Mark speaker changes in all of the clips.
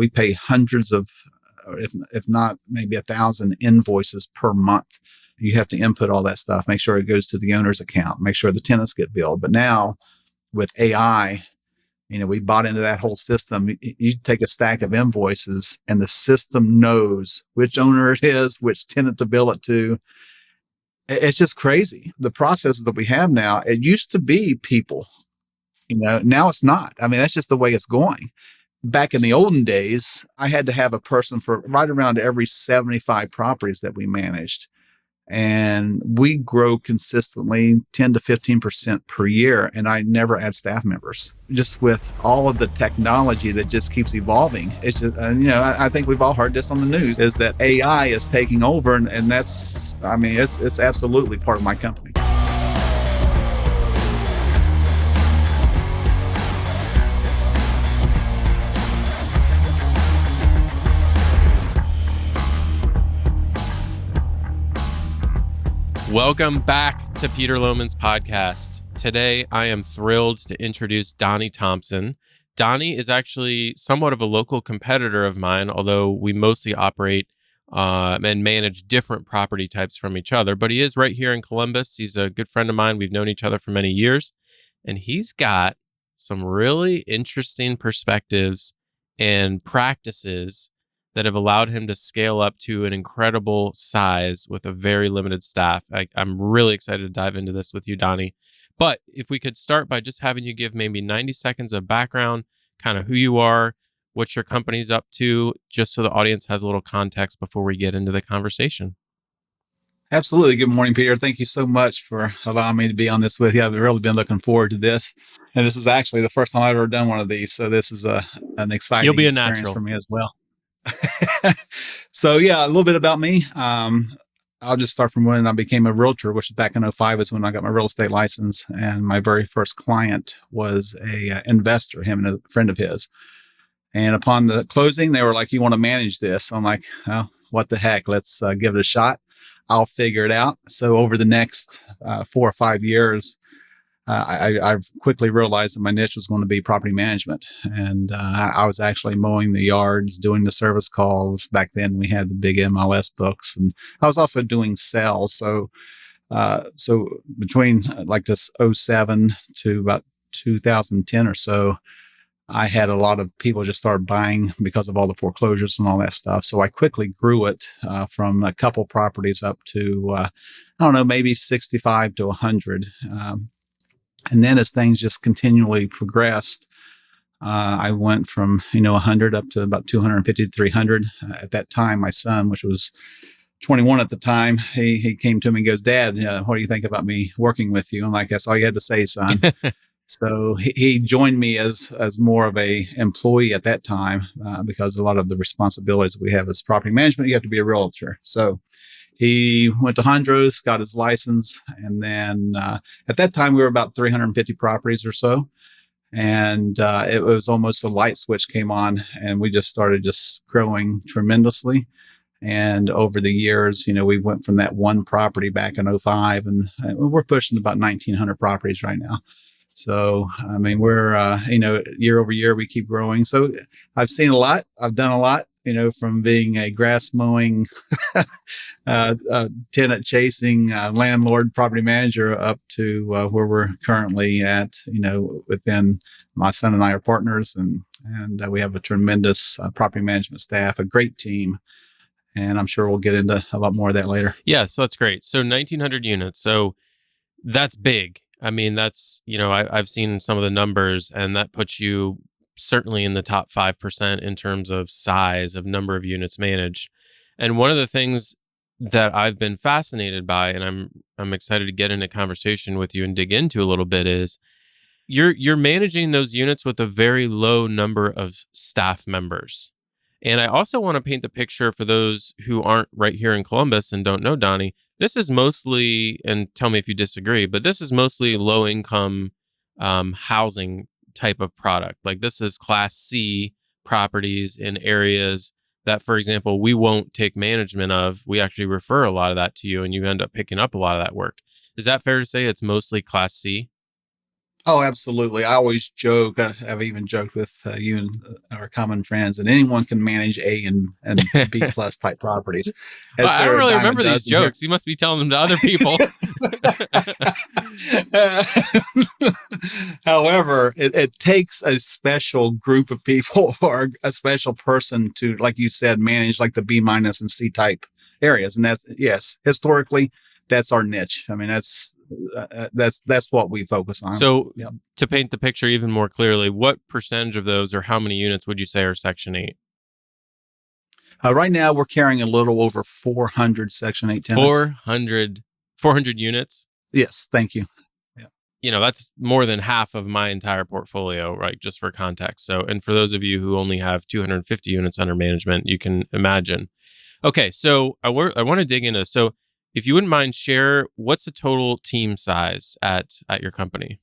Speaker 1: We pay hundreds of, or if not maybe 1,000 invoices per month. You have to input all that stuff, make sure it goes to the owner's account, make sure the tenants get billed. But now with AI, we bought into that whole system. You take a stack of invoices and the system knows which owner it is, which tenant to bill it to. It's just crazy. The processes that we have now, it used to be people, now it's not. I mean, that's just the way it's going. Back in the olden days, I had to have a person for right around every 75 properties that we managed. And we grow consistently 10 to 15% per year. And I never add staff members. Just with all of the technology that just keeps evolving. It's just, I think we've all heard this on the news, is that AI is taking over. And that's, it's absolutely part of my company.
Speaker 2: Welcome back to Peter Lohman's podcast. Today, I am thrilled to introduce Donny Thompson. Donny is actually somewhat of a local competitor of mine, although we mostly operate and manage different property types from each other. But he is right here in Columbus. He's a good friend of mine. We've known each other for many years. And he's got some really interesting perspectives and practices that have allowed him to scale up to an incredible size with a very limited staff. I'm really excited to dive into this with you, Donny. But if we could start by just having you give maybe 90 seconds of background, kind of who you are, what your company's up to, just so the audience has a little context before we get into the conversation.
Speaker 1: Absolutely. Good morning, Peter. Thank you so much for allowing me to be on this with you. I've really been looking forward to this. And this is actually the first time I've ever done one of these. So this is an exciting
Speaker 2: You'll be a
Speaker 1: experience
Speaker 2: natural
Speaker 1: for me as well. So yeah, a little bit about me. I'll just start from when I became a realtor, which is back in 2005 is when I got my real estate license. And my very first client was a investor, him and a friend of his. And upon the closing, they were like, "You want to manage this?" I'm like, "Oh, what the heck? Let's give it a shot. I'll figure it out." So over the next 4 or 5 years, I quickly realized that my niche was going to be property management. And I was actually mowing the yards, doing the service calls. Back then we had the big MLS books, and I was also doing sales. So between like this 2007 to about 2010 or so, I had a lot of people just started buying because of all the foreclosures and all that stuff. So I quickly grew it from a couple properties up to, maybe 65 to 100. And then as things just continually progressed, I went from, 100 up to about 250 to 300. At that time, my son, which was 21 at the time, he came to me and goes, "Dad, what do you think about me working with you?" I'm like, "That's all you had to say, son." So he joined me as more of a employee at that time because a lot of the responsibilities we have as property management, you have to be a realtor. So he went to Hondros, got his license, and then at that time we were about 350 properties or so, and it was almost a light switch came on, and we just started just growing tremendously. And over the years, we went from that one property back in 2005, and we're pushing about 1,900 properties right now. So, we're, year over year, we keep growing. So I've seen a lot. I've done a lot, from being a grass mowing, tenant chasing, landlord, property manager up to where we're currently at, within my son and I are partners, and we have a tremendous property management staff, a great team. And I'm sure we'll get into a lot more of that later.
Speaker 2: Yeah, so that's great. So 1,900 units. So that's big. That's, I've seen some of the numbers, and that puts you certainly in the top 5% in terms of size of number of units managed. And one of the things that I've been fascinated by, and I'm excited to get into conversation with you and dig into a little bit, is you're managing those units with a very low number of staff members. And I also want to paint the picture for those who aren't right here in Columbus and don't know Donny. This is mostly, and tell me if you disagree, but this is mostly low income housing type of product. Like this is Class C properties in areas that, for example, we won't take management of. We actually refer a lot of that to you, and you end up picking up a lot of that work. Is that fair to say it's mostly Class C?
Speaker 1: Oh, absolutely. I always joke. I've even joked with you and our common friends, and anyone can manage A and B plus type properties,
Speaker 2: Well,
Speaker 1: as
Speaker 2: I don't
Speaker 1: they're a
Speaker 2: really
Speaker 1: dime a
Speaker 2: remember these
Speaker 1: dozen here.
Speaker 2: jokes. You must be telling them to other people.
Speaker 1: However, it takes a special group of people or a special person to, like you said, manage like the B minus and C type areas. And that's, yes, historically, that's our niche. I mean, that's what we focus on.
Speaker 2: So,
Speaker 1: Yep.
Speaker 2: to paint the picture even more clearly, what percentage of those, or how many units would you say are Section 8?
Speaker 1: Right now, we're carrying a little over 400 Section 8 tenants.
Speaker 2: 400 units?
Speaker 1: Yes, thank you.
Speaker 2: That's more than half of my entire portfolio, right? Just for context. So, and for those of you who only have 250 units under management, you can imagine. Okay, so I want to dig into. So, if you wouldn't mind, share what's the total team size at your company?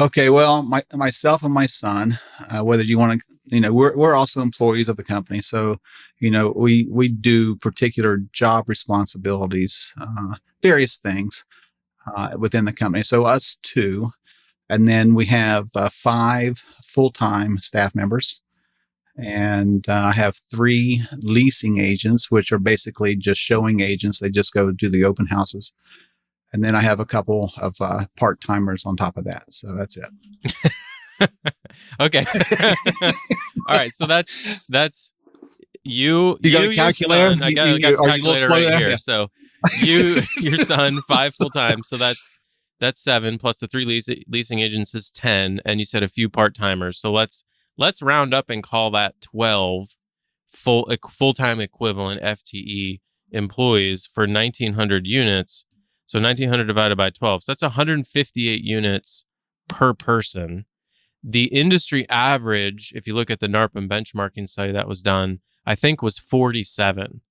Speaker 1: Okay, well, myself and my son, whether you want to, we're also employees of the company, so we do particular job responsibilities, various things within the company. So us two, and then we have 5 full-time staff members, and I have 3 leasing agents, which are basically just showing agents. They just go do the open houses, and then I have a couple of part-timers on top of that. So that's it.
Speaker 2: Okay. All right. So that's you
Speaker 1: got a calculator?
Speaker 2: Your son. I got the calculator right here.
Speaker 1: Yeah.
Speaker 2: So your son, 5 full time. So that's 7 plus the 3 leasing agents is 10, and you said a few part timers. So let's round up and call that 12 full time equivalent FTE employees for 1,900 units. So 1,900 divided by 12. So that's 158 units per person. The industry average, if you look at the NARPM benchmarking study that was done, I think was 47.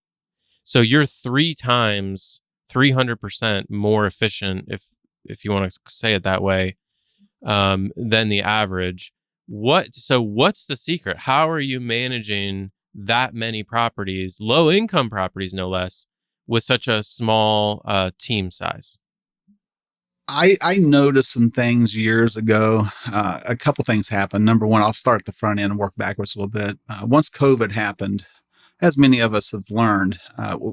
Speaker 2: So you're 300% more efficient, if you want to say it that way, than the average. What's the secret? How are you managing that many properties, low income properties, no less, with such a small team size?
Speaker 1: I noticed some things years ago. A couple things happened. Number one, I'll start at the front end and work backwards a little bit. Once COVID happened, as many of us have learned,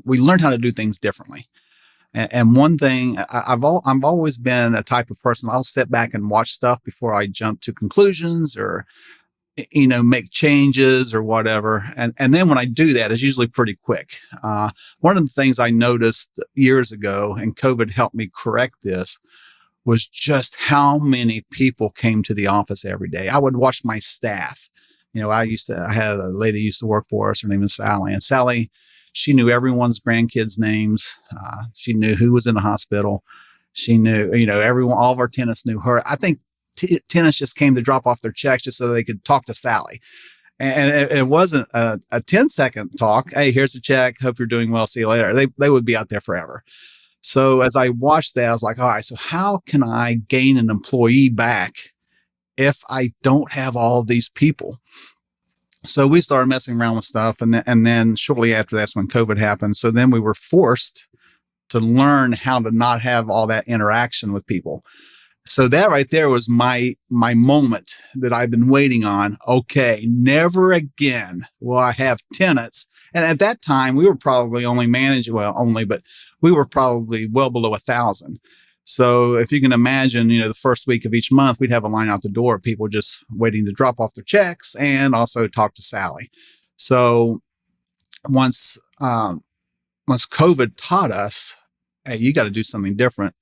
Speaker 1: we learned how to do things differently. And one thing, I've always been a type of person. I'll sit back and watch stuff before I jump to conclusions or make changes or whatever. And then when I do that, it's usually pretty quick. One of the things I noticed years ago, and COVID helped me correct this, was just how many people came to the office every day. I would watch my staff. I had a lady who used to work for us. Her name was Sally. And Sally, she knew everyone's grandkids' names. She knew who was in the hospital. She knew, everyone, all of our tenants knew her. I think tenants just came to drop off their checks just so they could talk to Sally. And it wasn't a 10-second talk. Hey, here's a check. Hope you're doing well. See you later. They would be out there forever. So as I watched that, I was like, all right, so how can I gain an employee back if I don't have all of these people? So we started messing around with stuff. And then shortly after that's when COVID happened. So then we were forced to learn how to not have all that interaction with people. So that right there was my moment that I've been waiting on. Okay, never again will I have tenants. And at that time, we were probably only but we were probably well below 1,000. So if you can imagine, the first week of each month, we'd have a line out the door of people just waiting to drop off their checks and also talk to Sally. So once COVID taught us, hey, you got to do something different.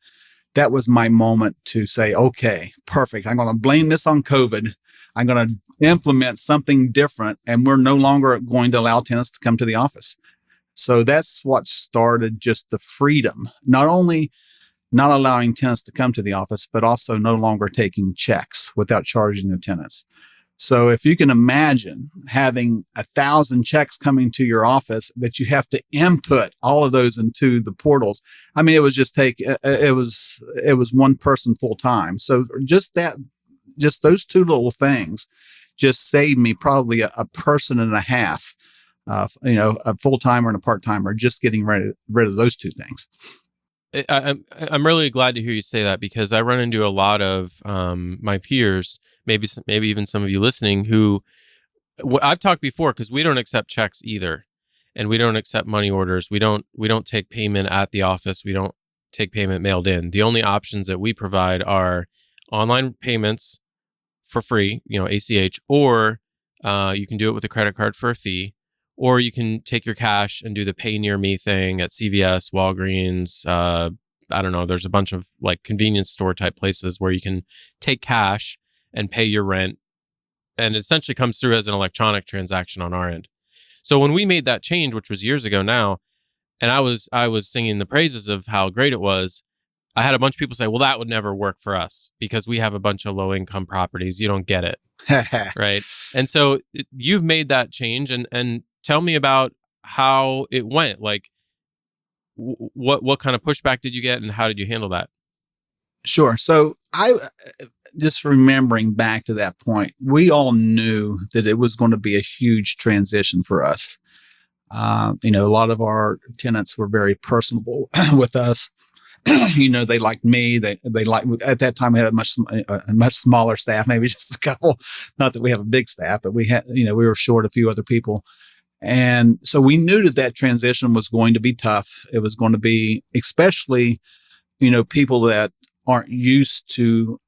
Speaker 1: That was my moment to say, okay, perfect. I'm going to blame this on COVID. I'm going to implement something different, and we're no longer going to allow tenants to come to the office. So that's what started just the freedom, not only not allowing tenants to come to the office, but also no longer taking checks without charging the tenants. So if you can imagine having 1,000 checks coming to your office that you have to input all of those into the portals. I mean, it was one person full time. So just those 2 little things just saved me probably a person and a half, a full timer and a part timer, just getting rid of those 2 things.
Speaker 2: Yeah.
Speaker 1: So, yeah.
Speaker 2: I'm really glad to hear you say that, because I run into a lot of my peers, maybe even some of you listening, who I've talked before, because we don't accept checks either, and we don't accept money orders. We don't take payment at the office. We don't take payment mailed in. The only options that we provide are online payments for free, ACH, or you can do it with a credit card for a fee, or you can take your cash and do the pay near me thing at CVS, Walgreens. I don't know. There's a bunch of like convenience store type places where you can take cash and pay your rent, and it essentially comes through as an electronic transaction on our end. So when we made that change, which was years ago now, and I was singing the praises of how great it was, I had a bunch of people say, well, that would never work for us because we have a bunch of low income properties. You don't get it. Right. And so you've made that change, and tell me about how it went. Like what kind of pushback did you get, and how did you handle that?
Speaker 1: Sure. So I just remembering back to that point, we all knew that it was going to be a huge transition for us. A lot of our tenants were very personable with us. They liked me. They like, at that time we had a much smaller staff, maybe just a couple. Not that we have a big staff, but we had, we were short a few other people. And so we knew that transition was going to be tough. It was going to be, especially, people that aren't used to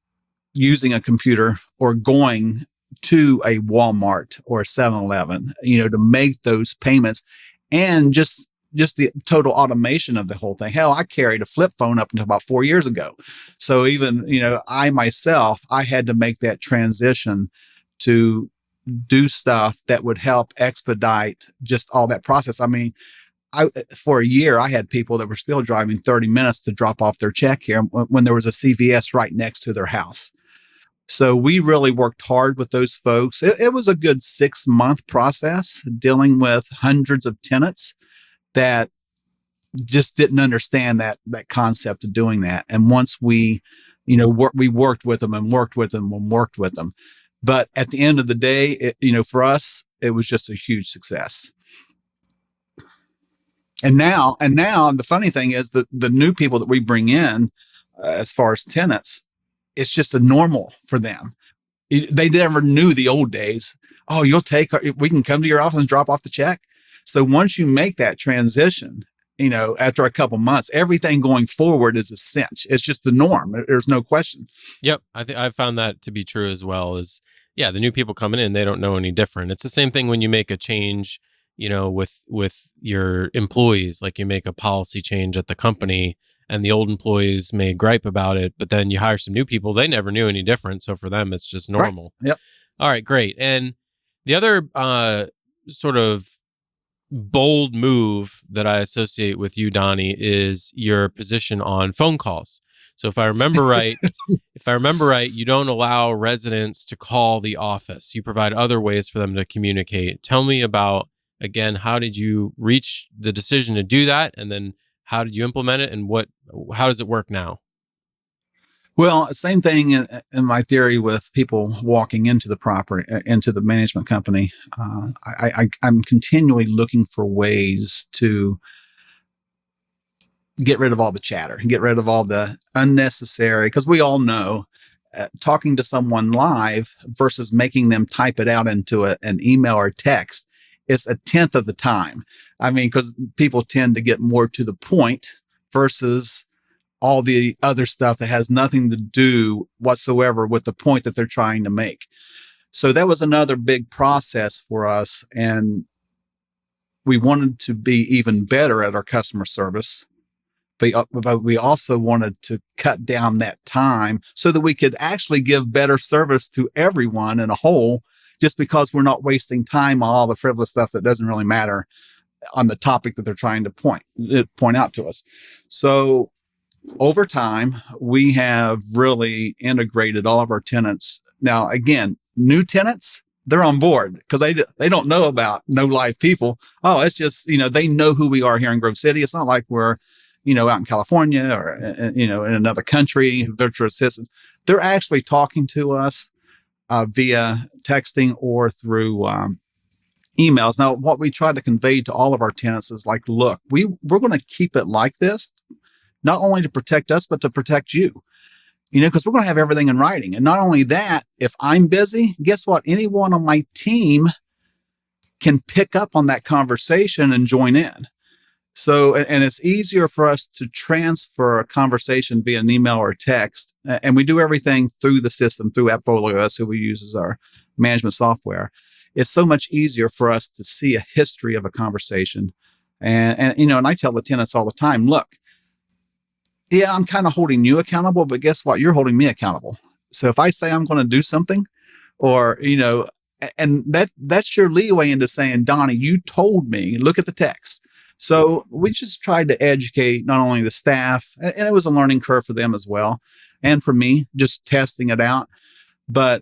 Speaker 1: using a computer or going to a Walmart or a 7-Eleven, to make those payments, and just the total automation of the whole thing. Hell, I carried a flip phone up until about 4 years ago. So even, I had to make that transition to do stuff that would help expedite just all that process. I mean, for a year, I had people that were still driving 30 minutes to drop off their check here when there was a CVS right next to their house. So we really worked hard with those folks. It was a good 6-month process dealing with hundreds of tenants that just didn't understand that concept of doing that. And once we worked with them and worked with them and worked with them. But at the end of the day, for us, it was just a huge success. And now the funny thing is that the new people that we bring in, as far as tenants, it's just a normal for them. They never knew the old days. Oh, we can come to your office and drop off the check. So once you make that transition, after a couple months, everything going forward is a cinch. It's just the norm. There's no question.
Speaker 2: Yep. I've found that to be true as well. The new people coming in, they don't know any different. It's the same thing when you make a change, with your employees. Like you make a policy change at the company, and the old employees may gripe about it, but then you hire some new people, they never knew any different. So for them, it's just normal.
Speaker 1: Right. Yep.
Speaker 2: All right, great. And the other sort of bold move that I associate with you, Donny, is your position on phone calls. So if I remember right, you don't allow residents to call the office. You provide other ways for them to communicate. Tell me about, again, how did you reach the decision to do that? And then how did you implement it, and how does it work now?
Speaker 1: Well, same thing in my theory with people walking into the property, into the management company. I'm continually looking for ways to get rid of all the chatter and get rid of all the unnecessary, because we all know talking to someone live versus making them type it out into an email or text, it's 1/10 of the time. I mean, because people tend to get more to the point versus all the other stuff that has nothing to do whatsoever with the point that they're trying to make. So that was another big process for us. And we wanted to be even better at our customer service, but we also wanted to cut down that time so that we could actually give better service to everyone in a whole, just because we're not wasting time on all the frivolous stuff that doesn't really matter on the topic that they're trying to point out to us. So over time, we have really integrated all of our tenants. Now, again, new tenants, they're on board because they don't know about no live people. Oh, it's just, they know who we are here in Grove City. It's not like we're, out in California or, in another country, virtual assistants. They're actually talking to us via texting or through emails. Now, what we try to convey to all of our tenants is like, look, we're going to keep it like this, not only to protect us, but to protect you. Because we're going to have everything in writing. And not only that, if I'm busy, guess what? Anyone on my team can pick up on that conversation and join in. So, and it's easier for us to transfer a conversation via an email or text. And we do everything through the system, through AppFolio. That's who we use as our management software. It's so much easier for us to see a history of a conversation. And I tell the tenants all the time, look, yeah, I'm kind of holding you accountable, but guess what? You're holding me accountable. So if I say I'm going to do something, or, and that's your leeway into saying, Donnie, you told me, look at the text. So we just tried to educate not only the staff, and it was a learning curve for them as well, and for me, just testing it out. But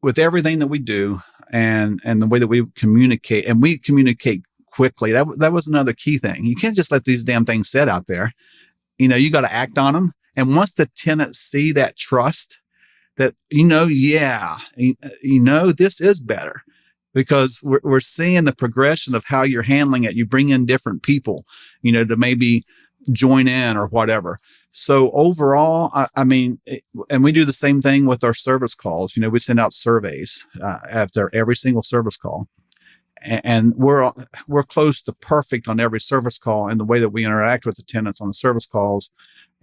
Speaker 1: with everything that we do and the way that we communicate, and we communicate quickly, that was another key thing. You can't just let these damn things sit out there. You got to act on them. And once the tenants see that trust, that, this is better, because we're seeing the progression of how you're handling it. You bring in different people, to maybe join in or whatever. So overall, and we do the same thing with our service calls. We send out surveys after every single service call. And we're close to perfect on every service call in the way that we interact with the tenants on the service calls.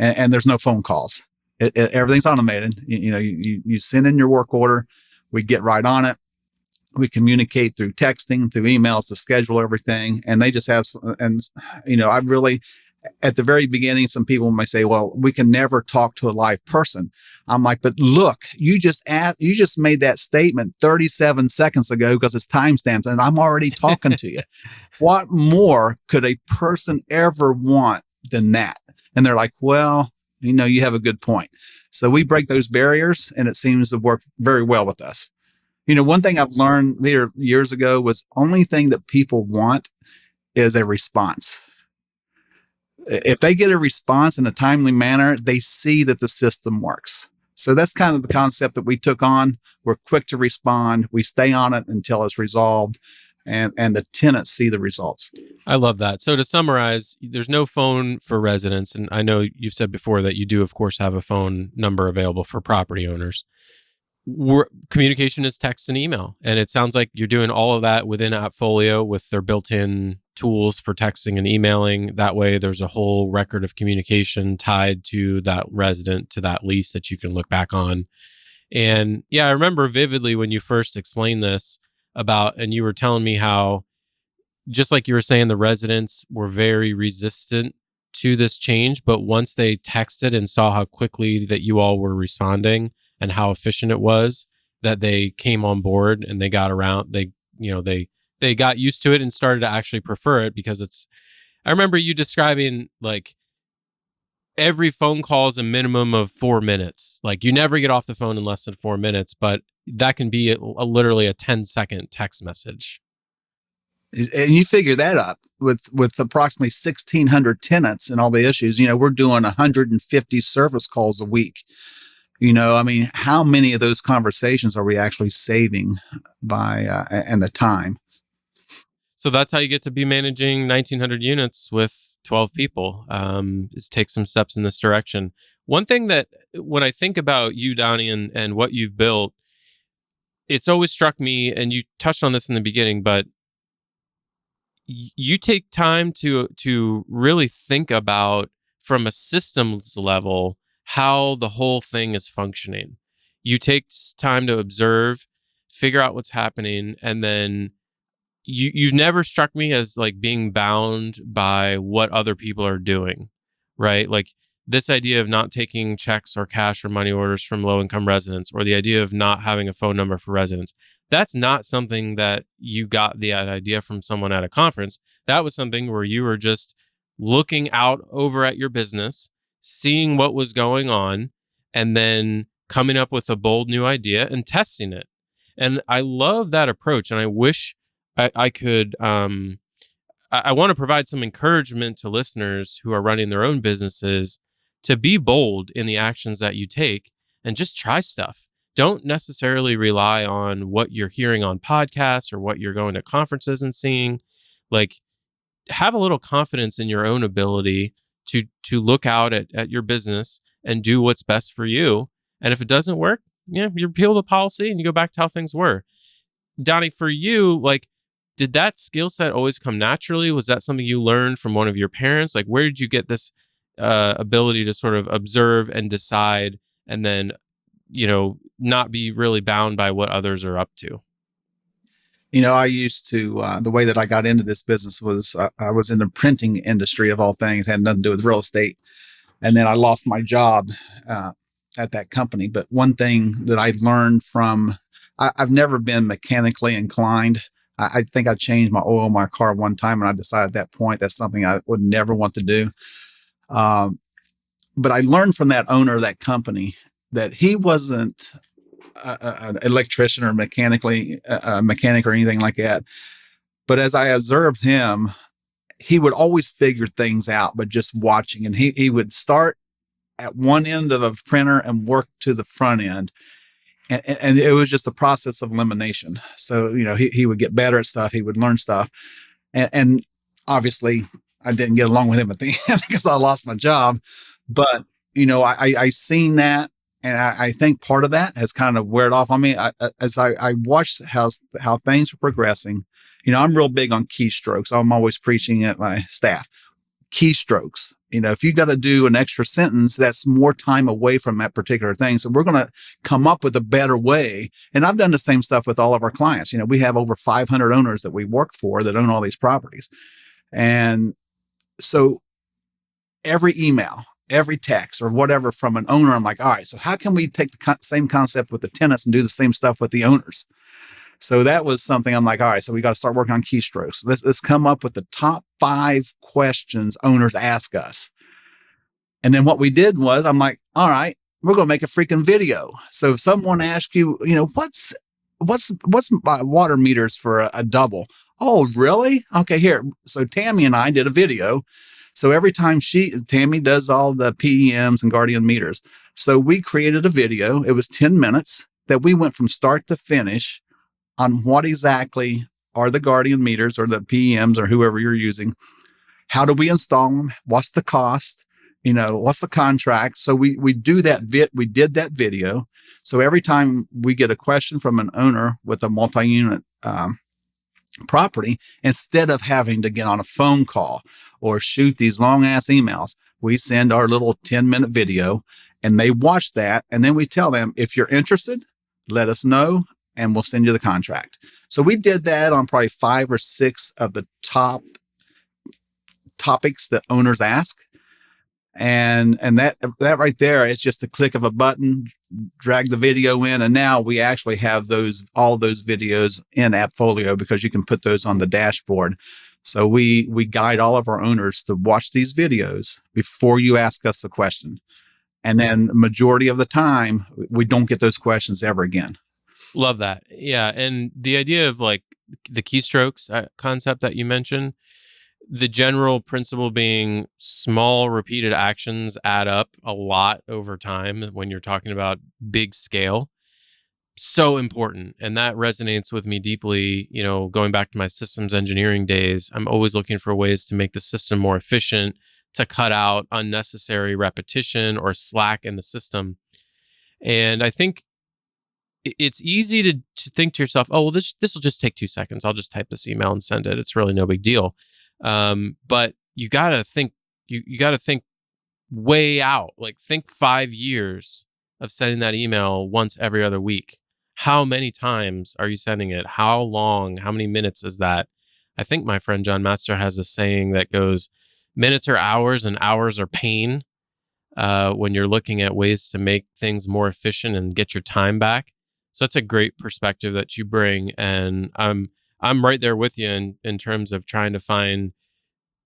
Speaker 1: And there's no phone calls. Everything's automated. You send in your work order. We get right on it. We communicate through texting, through emails to schedule everything. And they just have, I really, at the very beginning, some people might say, well, we can never talk to a live person. I'm like, but look, you just made that statement 37 seconds ago because it's timestamped and I'm already talking to you. What more could a person ever want than that? And they're like, well, you have a good point. So we break those barriers, and it seems to work very well with us. One thing I've learned years ago was only thing that people want is a response. If they get a response in a timely manner, they see that the system works. So that's kind of the concept that we took on. We're quick to respond. We stay on it until it's resolved, and the tenants see the results.
Speaker 2: I love that. So to summarize, there's no phone for residents. And I know you've said before that you do, of course, have a phone number available for property owners. Communication is text and email. And it sounds like you're doing all of that within AppFolio with their built-in tools for texting and emailing. That way, there's a whole record of communication tied to that resident, to that lease that you can look back on. And yeah, I remember vividly when you first explained this and you were telling me how, just like you were saying, the residents were very resistant to this change. But once they texted and saw how quickly that you all were responding and how efficient it was, that they came on board and they got around, they got used to it and started to actually prefer it, because I remember you describing like every phone call is a minimum of 4 minutes. Like you never get off the phone in less than 4 minutes, but that can be literally a 10-second text message.
Speaker 1: And you figure that up with approximately 1,600 tenants and all the issues. We're doing 150 service calls a week. How many of those conversations are we actually saving by and the time?
Speaker 2: So that's how you get to be managing 1,900 units with 12 people. Is take some steps in this direction. One thing that when I think about you, Donnie, and what you've built, it's always struck me, and you touched on this in the beginning, but you take time to really think about, from a systems level, how the whole thing is functioning. You take time to observe, figure out what's happening, and then you've never struck me as like being bound by what other people are doing, right? Like this idea of not taking checks or cash or money orders from low-income residents, or the idea of not having a phone number for residents. That's not something that you got the idea from someone at a conference. That was something where you were just looking out over at your business, seeing what was going on, and then coming up with a bold new idea and testing it. And I love that approach. And I wish I could, I want to provide some encouragement to listeners who are running their own businesses to be bold in the actions that you take and just try stuff. Don't necessarily rely on what you're hearing on podcasts or what you're going to conferences and seeing. Like, have a little confidence in your own ability to look out at your business and do what's best for you. And if it doesn't work, you repeal the policy and you go back to how things were. Donny, for you, like, did that skill set always come naturally? Was that something you learned from one of your parents? Like, where did you get this ability to sort of observe and decide, and then, not be really bound by what others are up to?
Speaker 1: I used to, the way that I got into this business was I was in the printing industry of all things, had nothing to do with real estate. And then I lost my job at that company. But one thing that I learned from, I've never been mechanically inclined. I think I changed my oil in my car one time, and I decided at that point that's something I would never want to do. But I learned from that owner of that company that he wasn't an electrician or mechanic or anything like that. But as I observed him, he would always figure things out, but just watching. And he would start at one end of a printer and work to the front end. And it was just a process of elimination. So, he would get better at stuff. He would learn stuff. And obviously I didn't get along with him at the end because I lost my job. But, I seen that. And I think part of that has kind of weared off on me as I watched how things are progressing. I'm real big on keystrokes. I'm always preaching at my staff. Keystrokes. If you got to do an extra sentence, that's more time away from that particular thing. So we're going to come up with a better way. And I've done the same stuff with all of our clients. We have over 500 owners that we work for that own all these properties. And so every email, every text or whatever from an owner, I'm like, all right, so how can we take the same concept with the tenants and do the same stuff with the owners? So that was something I'm like, all right, so we got to start working on keystrokes. Let's come up with the top 5 questions owners ask us. And then what we did was, I'm like, all right, we're going to make a freaking video. So if someone asks you, what's water meters for a double? Oh, really? Okay, here. So Tammy and I did a video. So every time Tammy does all the PEMs and Guardian meters. So we created a video. It was 10 minutes that we went from start to finish on what exactly are the Guardian meters or the PEMs or whoever you're using. How do we install them? What's the cost? What's the contract? So we do that we did that video. So every time we get a question from an owner with a multi-unit property, instead of having to get on a phone call or shoot these long ass emails, we send our little 10-minute video and they watch that. And then we tell them, if you're interested, let us know and we'll send you the contract. So we did that on probably 5 or 6 of the top topics that owners ask. And that right there is just a click of a button, drag the video in. And now we actually have all those videos in AppFolio because you can put those on the dashboard. So we guide all of our owners to watch these videos before you ask us a question. And then majority of the time, we don't get those questions ever again.
Speaker 2: Love that. Yeah. And the idea of like the keystrokes concept that you mentioned, the general principle being small repeated actions add up a lot over time when you're talking about big scale. So important. And that resonates with me deeply. Going back to my systems engineering days, I'm always looking for ways to make the system more efficient, to cut out unnecessary repetition or slack in the system. And I think it's easy to think to yourself, oh, well, this will just take 2 seconds. I'll just type this email and send it. It's really no big deal. But you gotta think, you gotta think way out, like think 5 years of sending that email once every other week. How many times are you sending it? How long, how many minutes is that? I think my friend John Master has a saying that goes, minutes are hours and hours are pain. When you're looking at ways to make things more efficient and get your time back. So that's a great perspective that you bring. And I'm right there with you in terms of trying to find,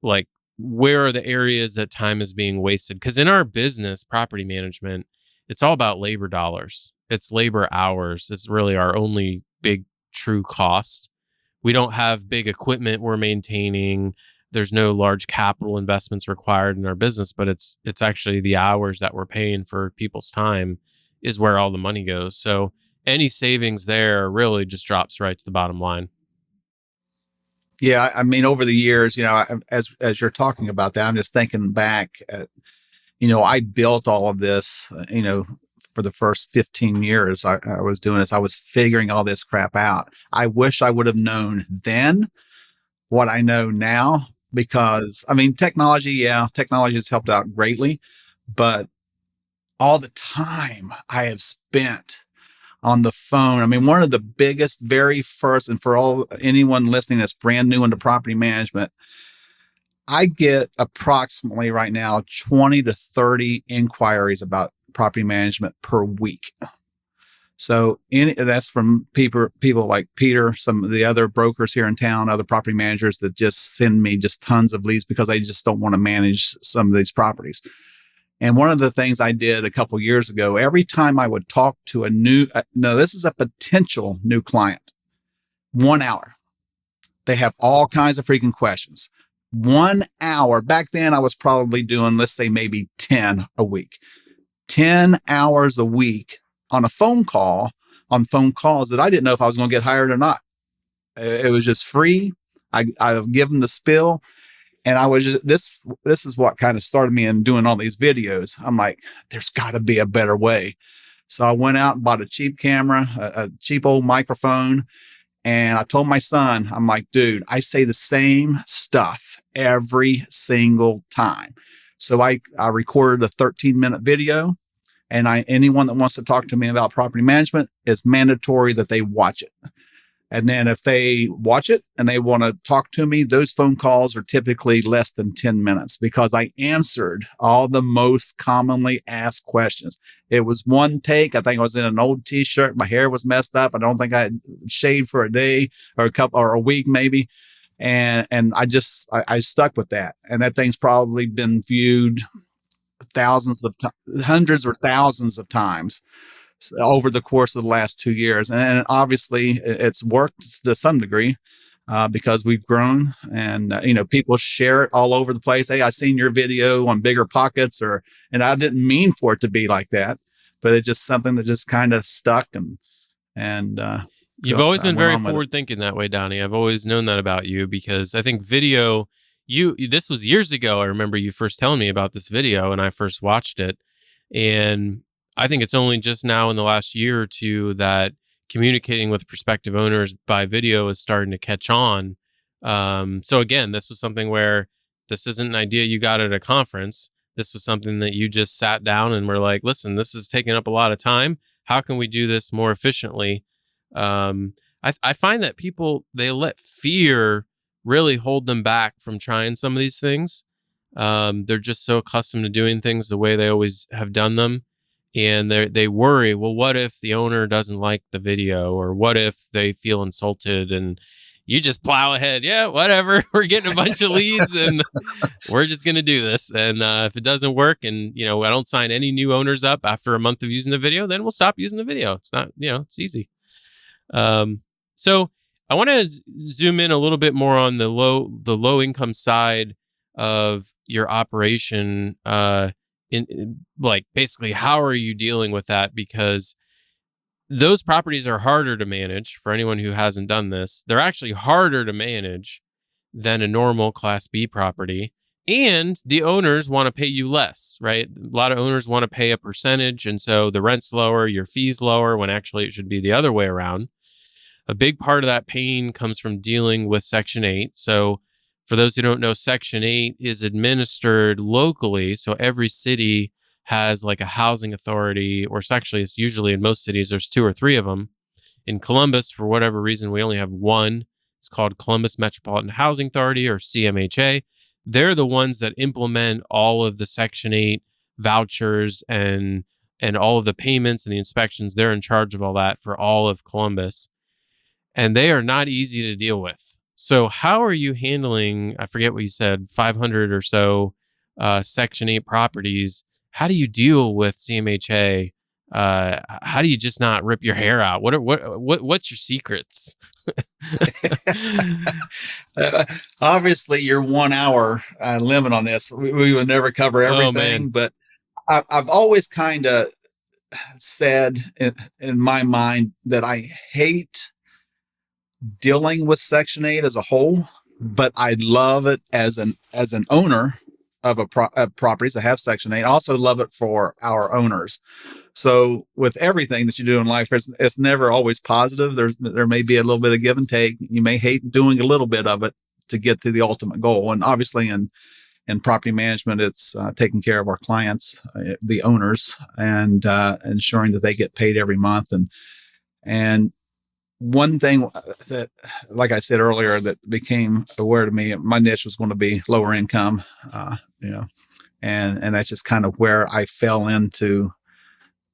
Speaker 2: like, where are the areas that time is being wasted? Because in our business, property management, it's all about labor dollars. It's labor hours. It's really our only big true cost. We don't have big equipment we're maintaining. There's no large capital investments required in our business, but it's actually the hours that we're paying for people's time is where all the money goes. So any savings there really just drops right to the bottom line.
Speaker 1: Yeah, I mean, over the years, as you're talking about that, I'm just thinking back at, I built all of this, for the first 15 years I was doing this. I was figuring all this crap out. I wish I would have known then what I know now, because I mean, technology has helped out greatly, but all the time I have spent on the phone. I mean, one of the biggest, very first, and for anyone listening that's brand new into property management, I get approximately right now 20 to 30 inquiries about property management per week. So that's from people like Peter, some of the other brokers here in town, other property managers that just send me just tons of leads because I just don't want to manage some of these properties. And one of the things I did a couple years ago, every time I would talk to this is a potential new client, 1 hour. They have all kinds of freaking questions. 1 hour. Back then I was probably doing, let's say maybe 10 a week, 10 hours a week on phone calls that I didn't know if I was going to get hired or not. It was just free. I give them the spill. And I was just, this is what kind of started me in doing all these videos. I'm like, there's got to be a better way. So I went out and bought a cheap camera, a cheap old microphone. And I told my son, I'm like, dude, I say the same stuff every single time. So I recorded a 13-minute video, and anyone that wants to talk to me about property management, it's mandatory that they watch it. And then if they watch it and they want to talk to me, those phone calls are typically less than 10 minutes because I answered all the most commonly asked questions. It was one take. I think I was in an old t-shirt. My hair was messed up. I don't think I had shaved for a day or a week maybe. And I stuck with that. And that thing's probably been viewed hundreds or thousands of times over the course of the last 2 years. And obviously it's worked to some degree because we've grown, and, people share it all over the place. Hey, I seen your video on Bigger Pockets, and I didn't mean for it to be like that, but it's just something that just kind of stuck. And
Speaker 2: You've always been very forward thinking that way, Donny. I've always known that about you, because I think video, this was years ago. I remember you first telling me about this video, and I first watched it. And I think it's only just now in the last year or two that communicating with prospective owners by video is starting to catch on. So again, this was something where this isn't an idea you got at a conference. This was something that you just sat down and were like, listen, this is taking up a lot of time. How can we do this more efficiently? I find that people, they let fear really hold them back from trying some of these things. They're just so accustomed to doing things the way they always have done them. And they worry, well, what if the owner doesn't like the video, or what if they feel insulted? And you just plow ahead. Yeah, whatever. We're getting a bunch of leads, and we're just going to do this. And if it doesn't work, and I don't sign any new owners up after a month of using the video, then we'll stop using the video. It's not, it's easy. So I want to zoom in a little bit more on the low income side of your operation. In like, basically, how are you dealing with that? Because those properties are harder to manage. For anyone who hasn't done this, they're actually harder to manage than a normal Class B property. And the owners want to pay you less, right? A lot of owners want to pay a percentage. And so the rent's lower, your fee's lower, when actually it should be the other way around. A big part of that pain comes from dealing with Section 8. So for those who don't know, Section 8 is administered locally. So every city has like a housing authority, or actually it's usually, in most cities, there's 2 or 3 of them. In Columbus, for whatever reason, we only have one. It's called Columbus Metropolitan Housing Authority, or CMHA. They're the ones that implement all of the Section 8 vouchers and all of the payments and the inspections. They're in charge of all that for all of Columbus. And they are not easy to deal with. So how are you handling, I forget what you said, 500 or so Section 8 properties? How do you deal with CMHA? How do you just not rip your hair out? What's your secrets?
Speaker 1: Obviously, your 1 hour limit on this, we would never cover everything, but I've always kind of said in my mind that I hate dealing with Section 8 as a whole. but I love it as an owner of properties that have Section 8. I also love it for our owners. So with everything that you do in life, it's never always positive. There may be a little bit of give and take. You may hate doing a little bit of it to get to the ultimate goal. And obviously in property management, it's taking care of our clients, the owners, and ensuring that they get paid every month. And one thing that, like I said earlier, that became aware to me, my niche was going to be lower income, and that's just kind of where I fell into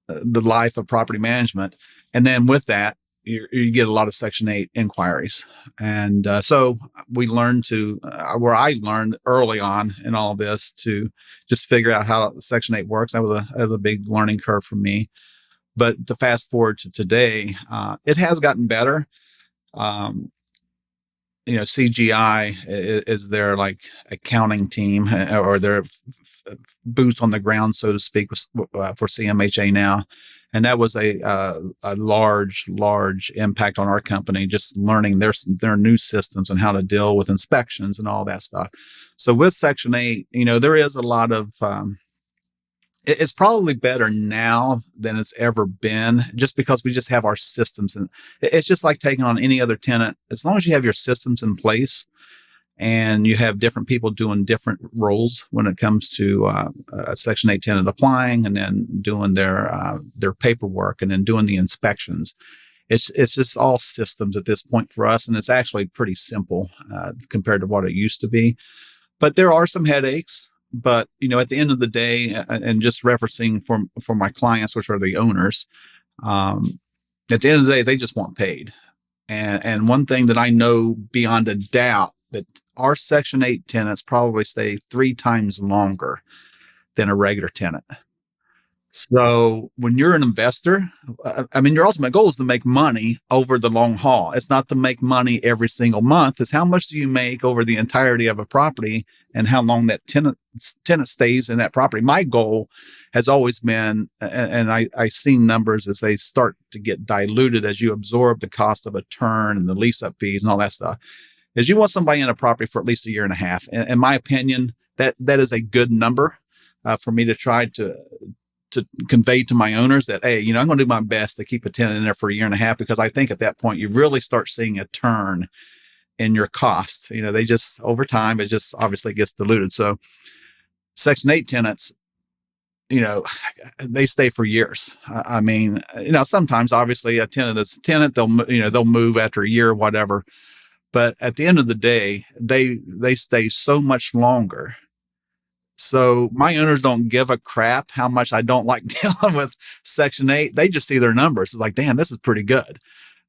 Speaker 1: the life of property management. And then with that, you get a lot of Section 8 inquiries. And so we learned where I learned early on in all of this to just figure out how Section 8 works. That was a big learning curve for me. But to fast forward to today, it has gotten better. CGI is their like accounting team or their boots on the ground, so to speak, for CMHA now. And that was a large impact on our company, just learning their new systems and how to deal with inspections and all that stuff. So with Section 8, there is a lot of, it's probably better now than it's ever been, just because we just have our systems. And it's just like taking on any other tenant. As long as you have your systems in place and you have different people doing different roles when it comes to a Section 8 tenant applying and then doing their paperwork and then doing the inspections. It's just all systems at this point for us. And it's actually pretty simple compared to what it used to be. But there are some headaches. But, at the end of the day, and just referencing for my clients, which are the owners, at the end of the day, they just want paid. And one thing that I know beyond a doubt, that our Section 8 tenants probably stay 3 times longer than a regular tenant. So when you're an investor, your ultimate goal is to make money over the long haul. It's not to make money every single month. It's how much do you make over the entirety of a property and how long that tenant stays in that property. My goal has always been, and I see numbers as they start to get diluted as you absorb the cost of a turn and the lease up fees and all that stuff, is you want somebody in a property for at least 1.5 years. In my opinion, that is a good number for me to try to convey to my owners that, hey, I'm going to do my best to keep a tenant in there for 1.5 years, because I think at that point you really start seeing a turn in your cost. They just, over time, it just obviously gets diluted. So Section 8 tenants, they stay for years. Sometimes obviously a tenant is a tenant, they'll move after a year or whatever. But at the end of the day, they stay so much longer. So my owners don't give a crap how much I don't like dealing with Section 8. They just see their numbers. It's like, damn, this is pretty good,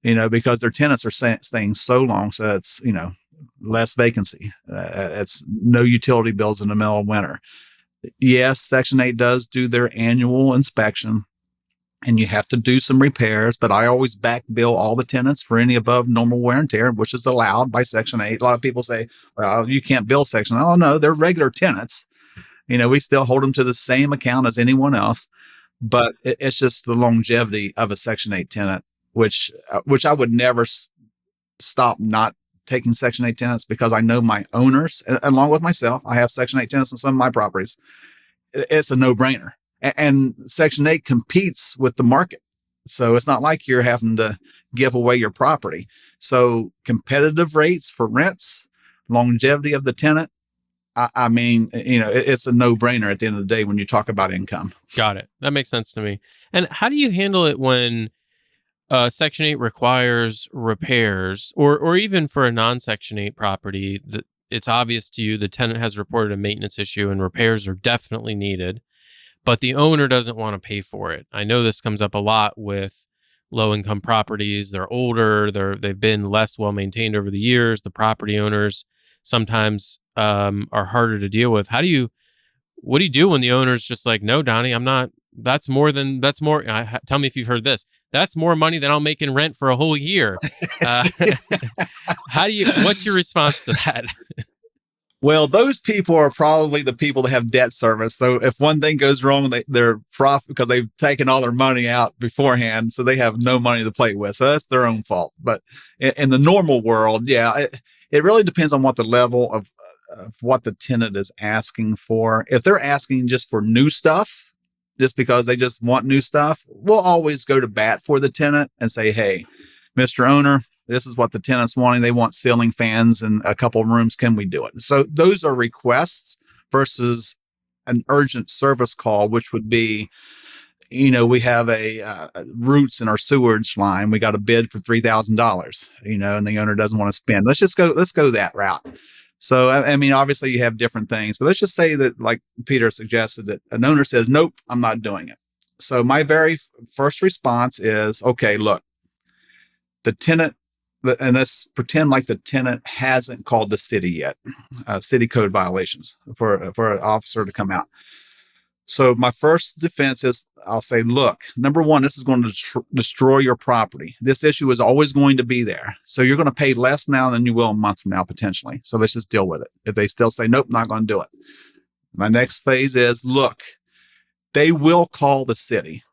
Speaker 1: because their tenants are staying so long. So it's, less vacancy. It's no utility bills in the middle of winter. Yes, Section 8 does do their annual inspection, and you have to do some repairs, but I always back bill all the tenants for any above normal wear and tear, which is allowed by Section 8. A lot of people say, well, you can't bill Section 8. Oh, no, they're regular tenants. We still hold them to the same account as anyone else, but it's just the longevity of a Section 8 tenant, which I would never stop not taking Section 8 tenants, because I know my owners, along with myself, I have Section 8 tenants in some of my properties. It's a no-brainer. And Section 8 competes with the market. So it's not like you're having to give away your property. So competitive rates for rents, longevity of the tenant, it's a no-brainer at the end of the day when you talk about income.
Speaker 2: Got it. That makes sense to me. And how do you handle it when Section 8 requires repairs, or even for a non-Section 8 property, that it's obvious to you the tenant has reported a maintenance issue and repairs are definitely needed, but the owner doesn't want to pay for it? I know this comes up a lot with low-income properties. They're older, they've been less well-maintained over the years. The property owners sometimes are harder to deal with. What do you do when the owner's just like, no, Donnie, I'm not, that's more. Tell me if you've heard this. That's more money than I'll make in rent for a whole year. What's your response to that?
Speaker 1: Well, those people are probably the people that have debt service. So if one thing goes wrong, they're profit because they've taken all their money out beforehand. So they have no money to play with. So that's their own fault. But in the normal world, yeah, It really depends on what the level of what the tenant is asking for. If they're asking just for new stuff, just because they just want new stuff, we'll always go to bat for the tenant and say, hey, Mr. Owner, this is what the tenant's wanting. They want ceiling fans and a couple of rooms. Can we do it? So those are requests versus an urgent service call, which would be, we have a roots in our sewage line. We got a bid for $3,000, and the owner doesn't want to spend. Let's go that route. So, I mean, obviously you have different things, but let's just say that, like Peter suggested, that an owner says, nope, I'm not doing it. So my very first response is, okay, look, the tenant, and let's pretend like the tenant hasn't called the city yet, city code violations for an officer to come out. So my first defense is I'll say, look, number one, this is going to destroy your property. This issue is always going to be there. So you're going to pay less now than you will a month from now, potentially. So let's just deal with it. If they still say, nope, not going to do it. My next phase is, look, they will call the city.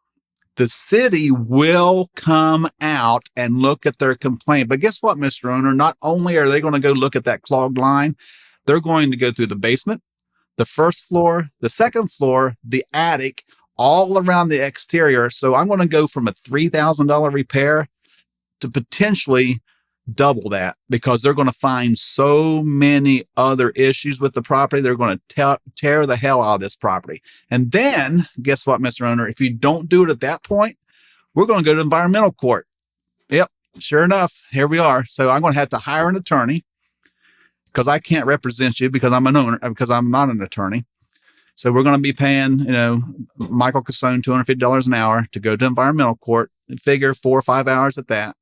Speaker 1: The city will come out and look at their complaint. But guess what, Mr. Owner? Not only are they going to go look at that clogged line, they're going to go through the basement, the first floor, the second floor, the attic, all around the exterior. So I'm going to go from a $3,000 repair to potentially double that, because they're going to find so many other issues with the property. They're going to tear the hell out of this property. And then guess what, Mr. Owner? If you don't do it at that point, we're going to go to environmental court. Yep. Sure enough, here we are. So I'm going to have to hire an attorney, because I can't represent you because I'm an owner, because I'm not an attorney. So we're going to be paying, Michael Cassone $250 an hour to go to environmental court, and figure 4 or 5 hours at that.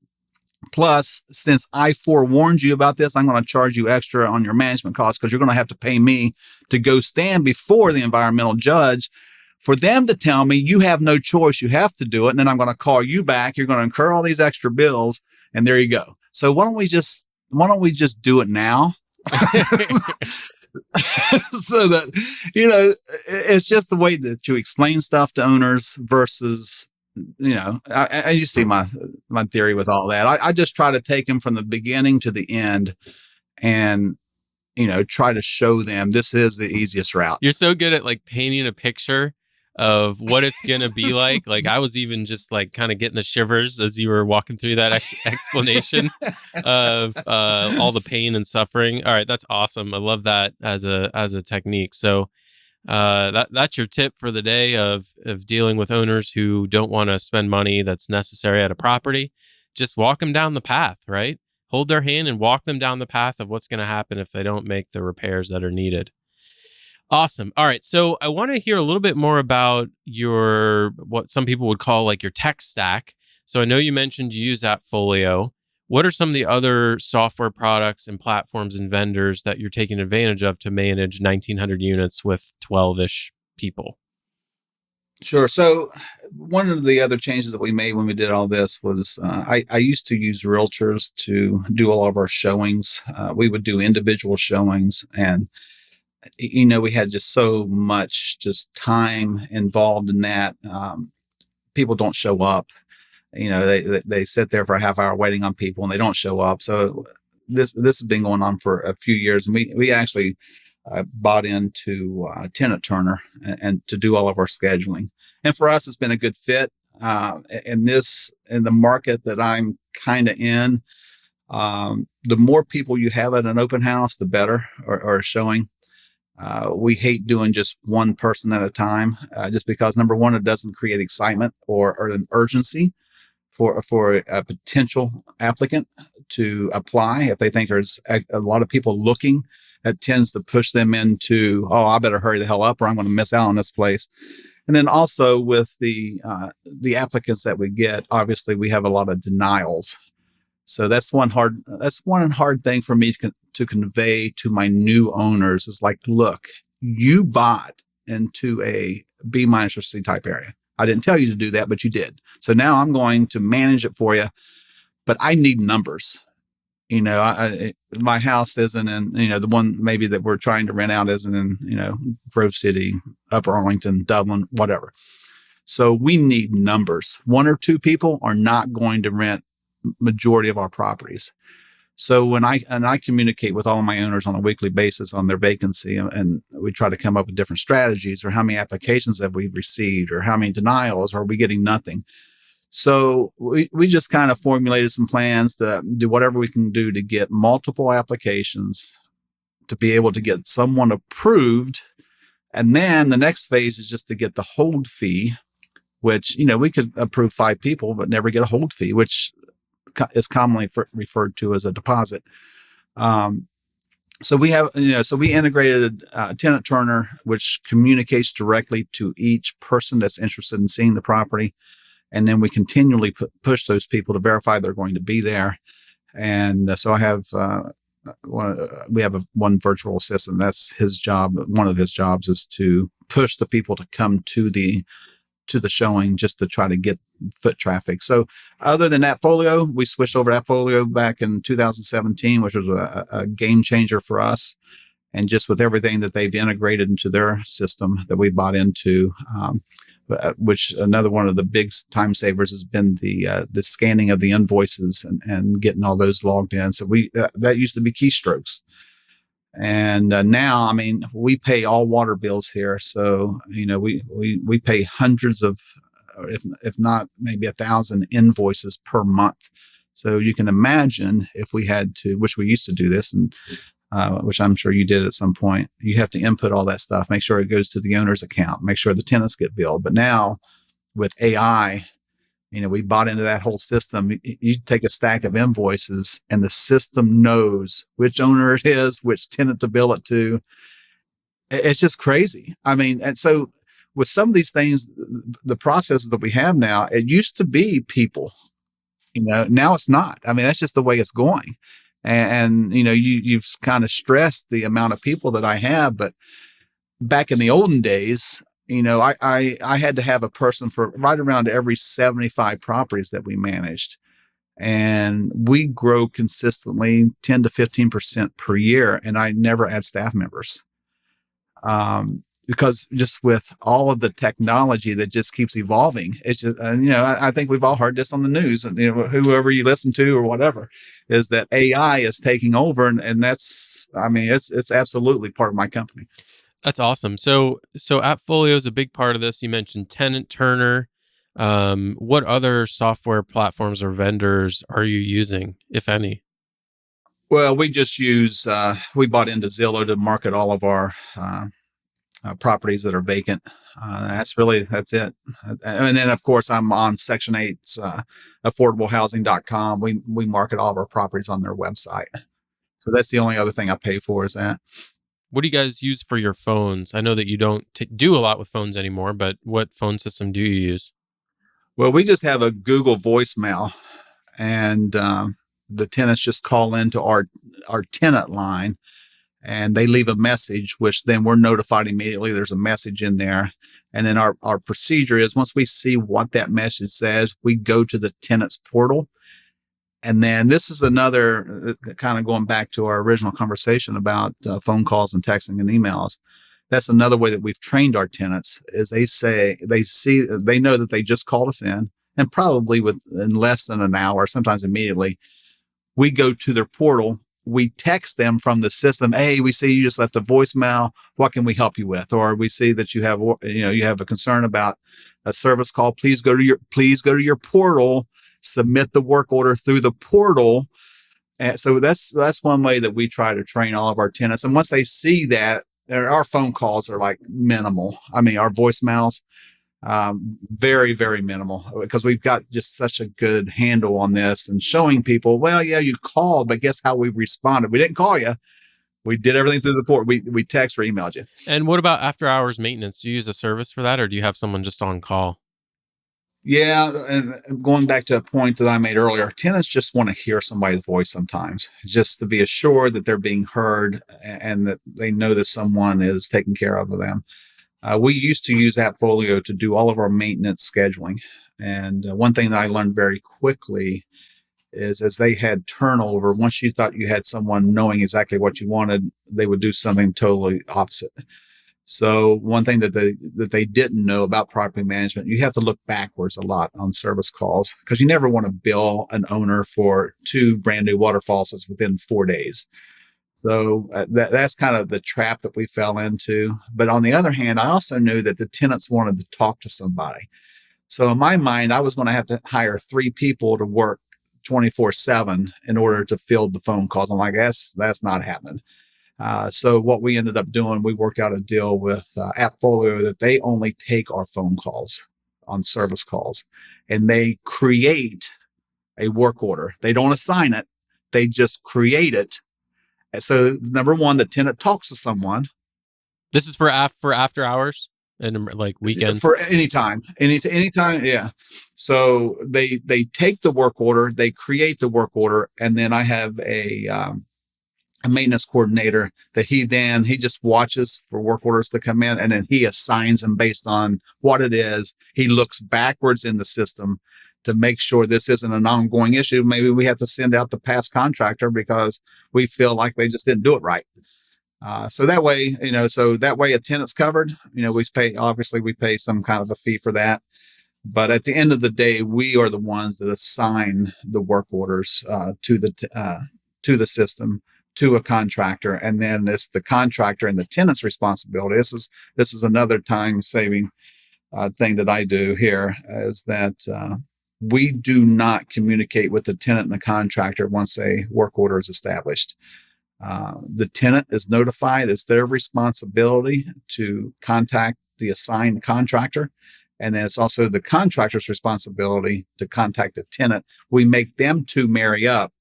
Speaker 1: Plus, since I forewarned you about this, I'm going to charge you extra on your management costs, because you're going to have to pay me to go stand before the environmental judge for them to tell me you have no choice. You have to do it. And then I'm going to call you back. You're going to incur all these extra bills. And there you go. So why don't we just do it now? So that, it's just the way that you explain stuff to owners versus, I just see my theory with all that. I just try to take them from the beginning to the end and, try to show them this is the easiest route.
Speaker 2: You're so good at like painting a picture of what it's going to be like. Like I was even just like kind of getting the shivers as you were walking through that explanation of all the pain and suffering. All right. That's awesome. I love that as a technique. So that's your tip for the day of dealing with owners who don't want to spend money that's necessary at a property. Just walk them down the path, right? Hold their hand and walk them down the path of what's going to happen if they don't make the repairs that are needed. Awesome. All right. So I want to hear a little bit more about what some people would call like your tech stack. So I know you mentioned you use Appfolio. What are some of the other software products and platforms and vendors that you're taking advantage of to manage 1,900 units with 12-ish people?
Speaker 1: Sure. So one of the other changes that we made when we did all this was I used to use realtors to do all of our showings. We would do individual showings, and we had just so much just time involved in that. People don't show up. They sit there for a half hour waiting on people, and they don't show up. So this has been going on for a few years, and we actually bought into Tenant Turner and to do all of our scheduling. And for us, it's been a good fit. In the market that I'm kind of in, the more people you have at an open house, the better, or showing. We hate doing just one person at a time, just because, number one, it doesn't create excitement or an urgency for a potential applicant to apply. If they think there's a lot of people looking, that tends to push them into, oh, I better hurry the hell up, or I'm going to miss out on this place. And then also with the applicants that we get, obviously we have a lot of denials. So that's one hard thing for me to convey to my new owners is like, look, you bought into a B- or C type area. I didn't tell you to do that, but you did. So now I'm going to manage it for you, but I need numbers. My house isn't in, the one maybe that we're trying to rent out isn't in, Grove City, Upper Arlington, Dublin, whatever. So we need numbers. 1 or 2 people are not going to rent majority of our properties. So when I communicate with all of my owners on a weekly basis on their vacancy, and we try to come up with different strategies, or how many applications have we received, or how many denials, or are we getting nothing? So we just kind of formulated some plans to do whatever we can do to get multiple applications, to be able to get someone approved. And then the next phase is just to get the hold fee, which, we could approve 5 people, but never get a hold fee, which is commonly referred to as a deposit. So we integrated Tenant Turner, which communicates directly to each person that's interested in seeing the property. And then we continually push those people to verify they're going to be there. And so I have, we have one virtual assistant. That's his job. One of his jobs is to push the people to come to the showing, just to try to get foot traffic. So other than Appfolio, we switched over to Appfolio back in 2017, which was a game changer for us. And just with everything that they've integrated into their system that we bought into, which another one of the big time savers has been the scanning of the invoices and getting all those logged in. So that used to be keystrokes. And now, we pay all water bills here. So, we pay hundreds of, if not maybe 1,000 invoices per month. So you can imagine if we had to, which we used to do this, and which I'm sure you did at some point, you have to input all that stuff, make sure it goes to the owner's account, make sure the tenants get billed. But now with AI, we bought into that whole system. You take a stack of invoices and the system knows which owner it is, which tenant to bill it to. It's just crazy. And so with some of these things, the processes that we have now, it used to be people, now it's not. That's just the way it's going. And you've kind of stressed the amount of people that I have, but back in the olden days, I had to have a person for right around every 75 properties that we managed. And we grow consistently 10 to 15% per year. And I never add staff members. Because just with all of the technology that just keeps evolving, it's just, I think we've all heard this on the news, and whoever you listen to or whatever, is that AI is taking over, and that's, it's absolutely part of my company.
Speaker 2: That's awesome. So Appfolio is a big part of this. You mentioned Tenant Turner. What other software platforms or vendors are you using, if any?
Speaker 1: Well, we just use, we bought into Zillow to market all of our properties that are vacant. That's it. And then, of course, I'm on Section 8's affordablehousing.com. We market all of our properties on their website. So that's the only other thing I pay for is that.
Speaker 2: What do you guys use for your phones? I know that you don't do a lot with phones anymore, but what phone system do you use?
Speaker 1: Well, we just have a Google voicemail, and the tenants just call into our tenant line, and they leave a message, which then we're notified immediately. There's a message in there. And then our procedure is, once we see what that message says, we go to the tenant's portal. And then this is another, kind of going back to our original conversation about phone calls and texting and emails. That's another way that we've trained our tenants, is they know that they just called us in, and probably in less than an hour, sometimes immediately, we go to their portal. We text them from the system. Hey, we see you just left a voicemail. What can we help you with? Or we see that you have a concern about a service call. Please go to your portal, submit the work order through the portal. And so that's one way that we try to train all of our tenants. And once they see that, our phone calls are like minimal. Our voicemails, very, very minimal, because we've got just such a good handle on this, and showing people, well, yeah, you called, but guess how we responded? We didn't call you. We did everything through the portal. We text or emailed you.
Speaker 2: And what about after hours maintenance? Do you use a service for that, or do you have someone just on call?
Speaker 1: Yeah. And going back to a point that I made earlier, tenants just want to hear somebody's voice sometimes, just to be assured that they're being heard and that they know that someone is taking care of them. We used to use Appfolio to do all of our maintenance scheduling. And one thing that I learned very quickly is, as they had turnover, once you thought you had someone knowing exactly what you wanted, they would do something totally opposite. So one thing that they didn't know about property management, you have to look backwards a lot on service calls because you never want to bill an owner for 2 brand new water faucets within 4 days. So that's kind of the trap that we fell into. But on the other hand, I also knew that the tenants wanted to talk to somebody. So in my mind, I was going to have to hire 3 people to work 24/7 in order to field the phone calls. I'm like, that's not happening. So what we ended up doing, we worked out a deal with Appfolio that they only take our phone calls on service calls, and they create a work order. They don't assign it; they just create it. And so number one, the tenant talks to someone.
Speaker 2: This is for after hours and like weekends.
Speaker 1: For anytime. Yeah. So they take the work order, they create the work order, and then I have a maintenance coordinator that he just watches for work orders to come in, and then he assigns them based on what it is. He looks backwards in the system to make sure this isn't an ongoing issue. Maybe we have to send out the past contractor because we feel like they just didn't do it right. So that way, a tenant's covered. We pay some kind of a fee for that. But at the end of the day, we are the ones that assign the work orders to the system, to a contractor, and then it's the contractor and the tenant's responsibility. This is another time saving thing that I do here is that we do not communicate with the tenant and the contractor once a work order is established. The tenant is notified. It's their responsibility to contact the assigned contractor. And then it's also the contractor's responsibility to contact the tenant. We make them two marry up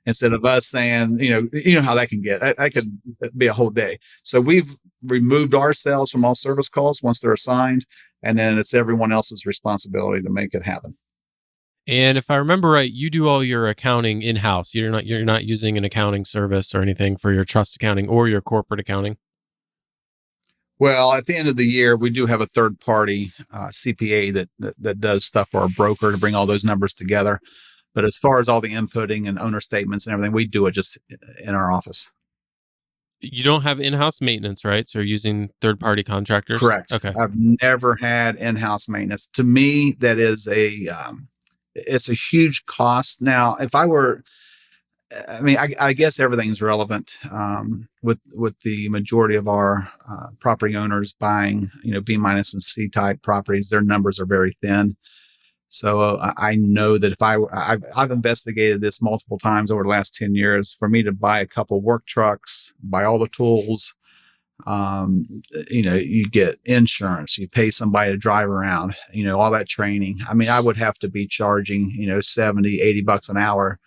Speaker 1: instead of us saying, you know how that can get. That could be a whole day. So we've removed ourselves from all service calls once they're assigned, and then it's everyone else's responsibility to make it happen.
Speaker 2: And if I remember right, you do all your accounting in-house. You're not using an accounting service or anything for your trust accounting or your corporate accounting.
Speaker 1: Well, at the end of the year, we do have a third party CPA that does stuff for our broker to bring all those numbers together. But as far as all the inputting and owner statements and everything, we do it just in our office.
Speaker 2: You don't have in-house maintenance, right? So you're using third-party contractors?
Speaker 1: Correct.
Speaker 2: Okay.
Speaker 1: I've never had in-house maintenance. To me, that is it's a huge cost. Now, I guess everything's relevant with the majority of our property owners buying, B minus and C type properties. Their numbers are very thin. So I know that if I've investigated this multiple times over the last 10 years, for me to buy a couple work trucks, buy all the tools, you get insurance, you pay somebody to drive around, all that training. I would have to be charging, $70-$80 an hour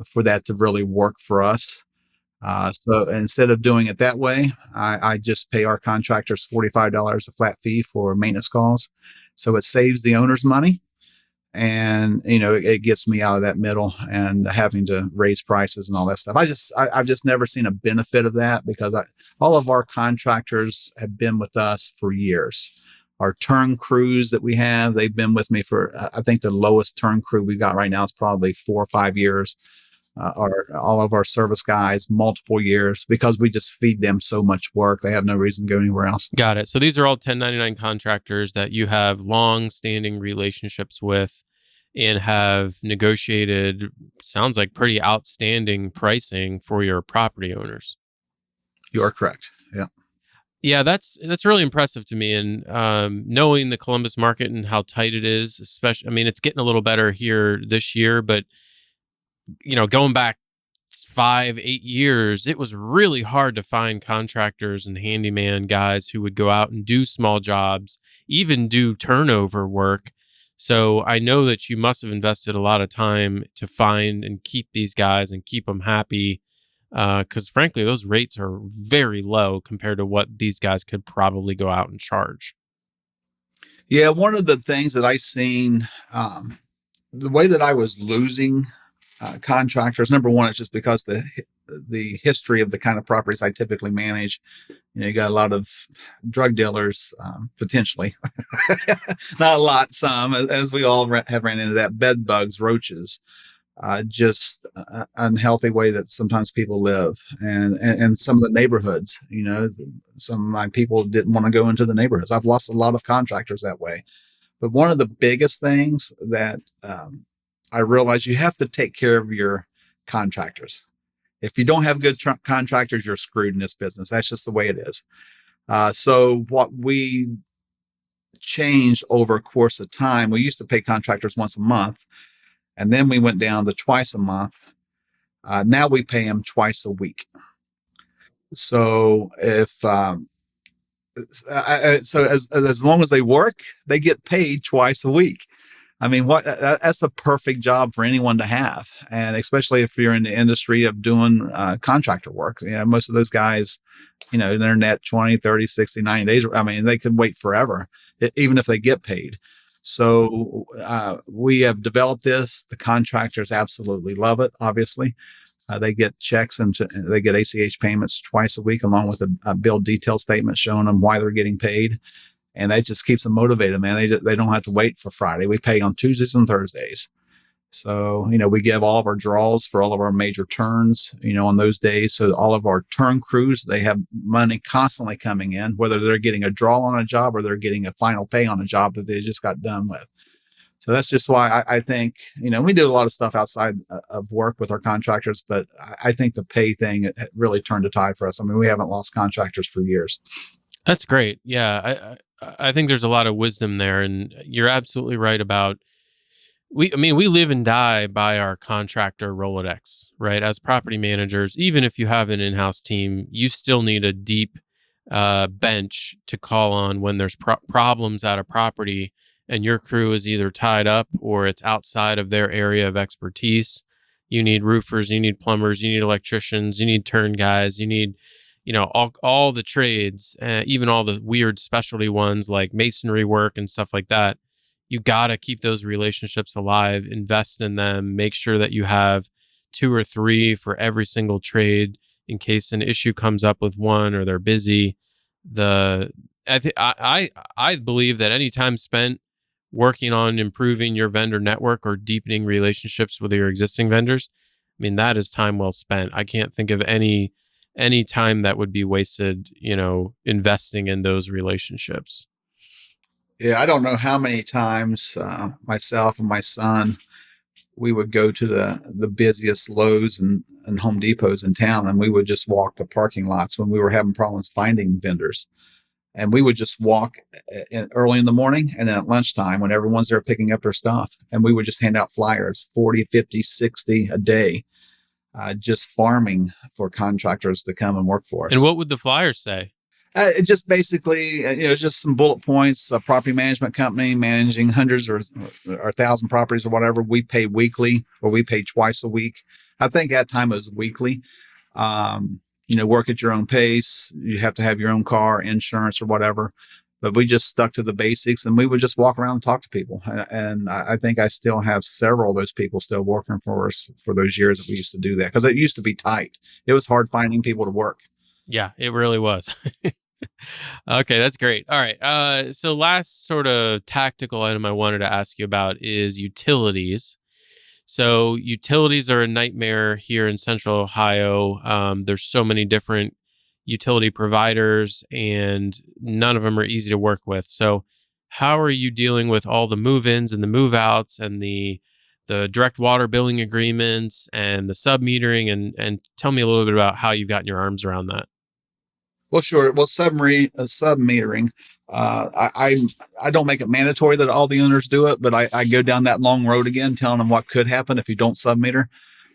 Speaker 1: for that to really work for us. So instead of doing it that way, I just pay our contractors $45 a flat fee for maintenance calls. So it saves the owner's money. And, it gets me out of that middle and having to raise prices and all that stuff. I've just never seen a benefit of that because all of our contractors have been with us for years. Our turn crews that we have, they've been with me for, I think the lowest turn crew we got right now is probably 4 or 5 years. All of our service guys, multiple years, because we just feed them so much work. They have no reason to go anywhere else.
Speaker 2: Got it. So these are all 1099 contractors that you have long-standing relationships with and have negotiated, sounds like pretty outstanding pricing for your property owners.
Speaker 1: You are correct. Yeah.
Speaker 2: Yeah, that's really impressive to me. And knowing the Columbus market and how tight it is, especially, it's getting a little better here this year, but going back 5-8 years, it was really hard to find contractors and handyman guys who would go out and do small jobs, even do turnover work. So I know that you must have invested a lot of time to find and keep these guys and keep them happy. Because frankly, those rates are very low compared to what these guys could probably go out and charge.
Speaker 1: Yeah, one of the things that I seen, the way that I was losing contractors, number one, is just because the history of the kind of properties I typically manage. You got a lot of drug dealers, potentially, not a lot, some, as we all have ran into that, bed bugs, roaches. just unhealthy way that sometimes people live, and some of the neighborhoods. Some of my people didn't want to go into the neighborhoods. I've lost a lot of contractors that way. But one of the biggest things that I realized, you have to take care of your contractors. If you don't have good contractors, you're screwed in this business. That's just the way it is. So what we changed over a course of time, we used to pay contractors once a month, and then we went down to twice a month. Now we pay them twice a week. So if as long as they work, they get paid twice a week. I mean, that's a perfect job for anyone to have, and especially if you're in the industry of doing contractor work. Most of those guys, they're net 20, 30, 60, 90 days. I mean, they could wait forever, even if they get paid. So we have developed this. The contractors absolutely love it, obviously. They get checks and they get ACH payments twice a week, along with a bill detail statement showing them why they're getting paid. And that just keeps them motivated, man. They don't have to wait for Friday. We pay on Tuesdays and Thursdays. So, we give all of our draws for all of our major turns, on those days. So all of our turn crews, they have money constantly coming in, whether they're getting a draw on a job or they're getting a final pay on a job that they just got done with. So that's just why I think, we do a lot of stuff outside of work with our contractors, but I think the pay thing really turned a tide for us. I mean, we haven't lost contractors for years.
Speaker 2: That's great. Yeah. I think there's a lot of wisdom there, and you're absolutely right about we live and die by our contractor Rolodex, right? As property managers, even if you have an in-house team, you still need a deep bench to call on when there's problems at a property and your crew is either tied up or it's outside of their area of expertise. You need roofers, you need plumbers, you need electricians, you need turn guys, you need all the trades, even all the weird specialty ones like masonry work and stuff like that. You got to keep those relationships alive, invest in them, make sure that you have 2 or 3 for every single trade in case an issue comes up with one or they're busy. I believe that any time spent working on improving your vendor network or deepening relationships with your existing vendors, that is time well spent. I can't think of any time that would be wasted, investing in those relationships.
Speaker 1: Yeah, I don't know how many times myself and my son, we would go to the busiest Lowe's and Home Depots in town, and we would just walk the parking lots when we were having problems finding vendors. And we would just walk early in the morning and then at lunchtime when everyone's there picking up their stuff. And we would just hand out flyers, 40, 50, 60 a day. Just farming for contractors to come and work for us.
Speaker 2: And what would the flyers say?
Speaker 1: It just basically, just some bullet points. A property management company managing hundreds or 1,000 properties or whatever. We pay weekly or we pay twice a week. I think at that time it was weekly. Work at your own pace. You have to have your own car, insurance or whatever. But we just stuck to the basics and we would just walk around and talk to people. And I think I still have several of those people still working for us for those years that we used to do that, because it used to be tight. It was hard finding people to work.
Speaker 2: Yeah, it really was. Okay, that's great. All right. So last sort of tactical item I wanted to ask you about is utilities. So utilities are a nightmare here in Central Ohio. There's so many different utility providers and none of them are easy to work with. So how are you dealing with all the move-ins and the move-outs and the direct water billing agreements and the sub-metering, and tell me a little bit about how you've gotten your arms around that?
Speaker 1: Well, sure. Well, sub-metering, I don't make it mandatory that all the owners do it, but I go down that long road again, telling them what could happen if you don't sub-meter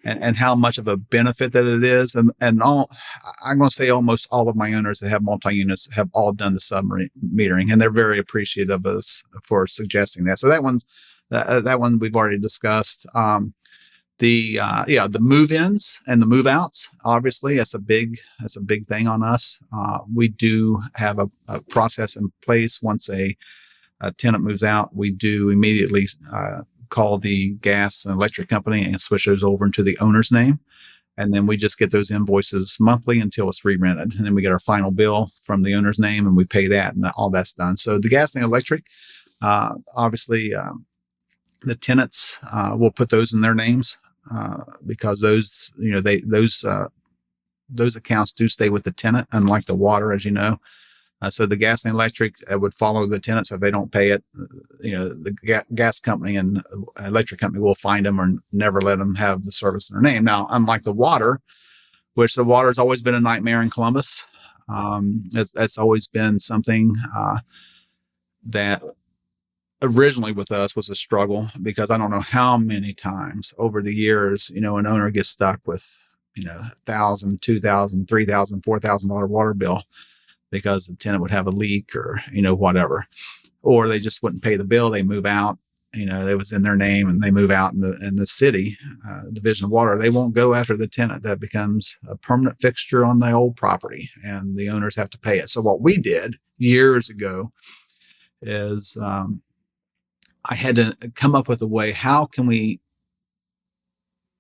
Speaker 1: and how much of a benefit that it is. And all, I'm going to say almost all of my owners that have multi-units have all done the sub-metering, and they're very appreciative of us for suggesting that. So that one we've already discussed. The move-ins and the move-outs, obviously, that's a big thing on us. We do have a process in place. Once a tenant moves out, we do immediately call the gas and electric company and switch those over into the owner's name. And then we just get those invoices monthly until it's re-rented. And then we get our final bill from the owner's name and we pay that, and all that's done. So the gas and electric, obviously, the tenants will put those in their names. because those, those accounts do stay with the tenant, unlike the water, as you know. So the gas and electric would follow the tenant. So if they don't pay it, the gas company and electric company will find them or never let them have the service in their name. Now, unlike the water, which the water has always been a nightmare in Columbus. That's always been something that originally with us was a struggle, because I don't know how many times over the years, an owner gets stuck with, $1,000, $2,000, $3,000, $4,000 water bill because the tenant would have a leak or, whatever, or they just wouldn't pay the bill. They move out, it was in their name and they move out in the city, division of water. They won't go after the tenant. That becomes a permanent fixture on the old property and the owners have to pay it. So what we did years ago is, I had to come up with a way, how can we